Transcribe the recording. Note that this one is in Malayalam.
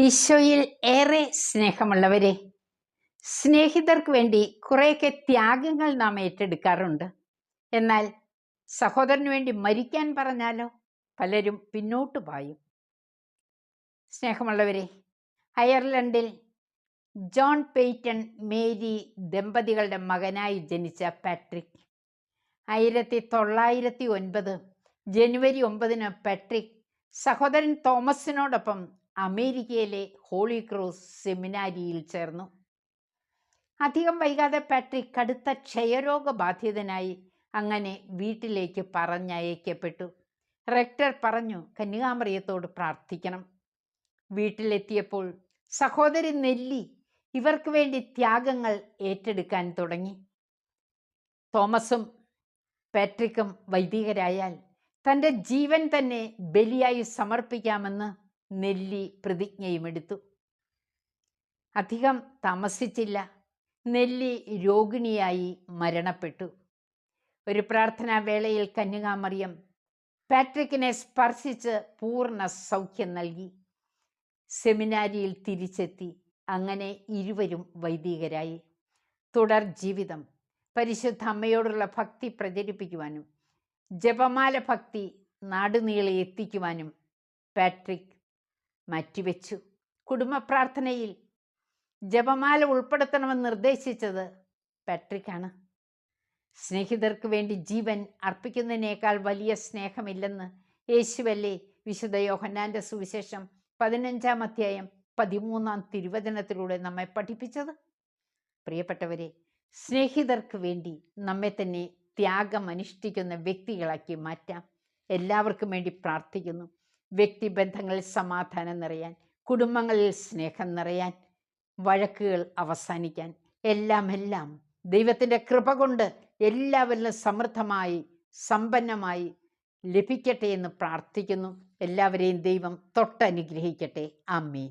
ഈശോയിൽ ഏറെ സ്നേഹമുള്ളവരെ, സ്നേഹിതർക്ക് വേണ്ടി കുറേയൊക്കെ ത്യാഗങ്ങൾ നാം ഏറ്റെടുക്കാറുണ്ട്. എന്നാൽ സഹോദരന് വേണ്ടി മരിക്കാൻ പറഞ്ഞാലോ പലരും പിന്നോട്ട് പായും. സ്നേഹമുള്ളവരെ, അയർലൻഡിൽ ജോൺ പെയ്റ്റൺ മേരി ദമ്പതികളുടെ മകനായി ജനിച്ച പാട്രിക് 1909 ജനുവരി 9 പാട്രിക് സഹോദരൻ തോമസിനോടൊപ്പം അമേരിക്കയിലെ ഹോളി ക്രോസ് സെമിനാരിയിൽ ചേർന്നു. അധികം വൈകാതെ പാട്രിക് കടുത്ത ക്ഷയരോഗബാധിതനായി അങ്ങനെ വീട്ടിലേക്ക് പറഞ്ഞയക്കപ്പെട്ടു. റെക്ടർ പറഞ്ഞു, കന്യകാമറിയത്തോട് പ്രാർത്ഥിക്കണം. വീട്ടിലെത്തിയപ്പോൾ സഹോദരി നെല്ലി ഇവർക്ക് വേണ്ടി ത്യാഗങ്ങൾ ഏറ്റെടുക്കാൻ തുടങ്ങി. തോമസും പാട്രിക്കും വൈദികരായാൽ തൻ്റെ ജീവൻ തന്നെ ബലിയായി സമർപ്പിക്കാമെന്ന് നെല്ലി പ്രതിജ്ഞയുമെടുത്തു. അധികം താമസിച്ചില്ല, നെല്ലി രോഗിണിയായി മരണപ്പെട്ടു. ഒരു പ്രാർത്ഥനാ വേളയിൽ കന്യകാമറിയം പാട്രിക്കിനെ സ്പർശിച്ച് പൂർണ്ണ സൗഖ്യം നൽകി. സെമിനാരിയിൽ തിരിച്ചെത്തി. അങ്ങനെ ഇരുവരും വൈദികരായി. തുടർ ജീവിതം പരിശുദ്ധ അമ്മയോടുള്ള ഭക്തി പ്രചരിപ്പിക്കുവാനും ജപമാല ഭക്തി നാടുനീളെ എത്തിക്കുവാനും പാട്രിക് മാറ്റിവെച്ചു. കുടുംബ പ്രാർത്ഥനയിൽ ജപമാല ഉൾപ്പെടുത്തണമെന്ന് നിർദ്ദേശിച്ചത് പാട്രിക്കാണ്. സ്നേഹിതർക്ക് വേണ്ടി ജീവൻ അർപ്പിക്കുന്നതിനേക്കാൾ വലിയ സ്നേഹമില്ലെന്ന് യേശുവല്ലേ വിശുദ്ധ യോഹന്നാൻ്റെ സുവിശേഷം 15-ാം അധ്യായം 13-ാം തിരുവചനത്തിലൂടെ നമ്മെ പഠിപ്പിച്ചത്. പ്രിയപ്പെട്ടവരെ, സ്നേഹിതർക്ക് വേണ്ടി നമ്മെ തന്നെ ത്യാഗമനുഷ്ഠിക്കുന്ന വ്യക്തികളാക്കി മാറ്റാം. എല്ലാവർക്കും വേണ്ടി പ്രാർത്ഥിക്കുന്നു. വ്യക്തിബന്ധങ്ങളിൽ സമാധാനം നിറയാൻ, കുടുംബങ്ങളിൽ സ്നേഹം നിറയാൻ, വഴക്കുകൾ അവസാനിക്കാൻ, എല്ലാം ദൈവത്തിൻ്റെ കൃപ കൊണ്ട് എല്ലാവരിലും സമൃദ്ധമായി സമ്പന്നമായി ലഭിക്കട്ടെ എന്ന് പ്രാർത്ഥിക്കുന്നു. എല്ലാവരെയും ദൈവം തൊട്ടനുഗ്രഹിക്കട്ടെ. ആമേൻ.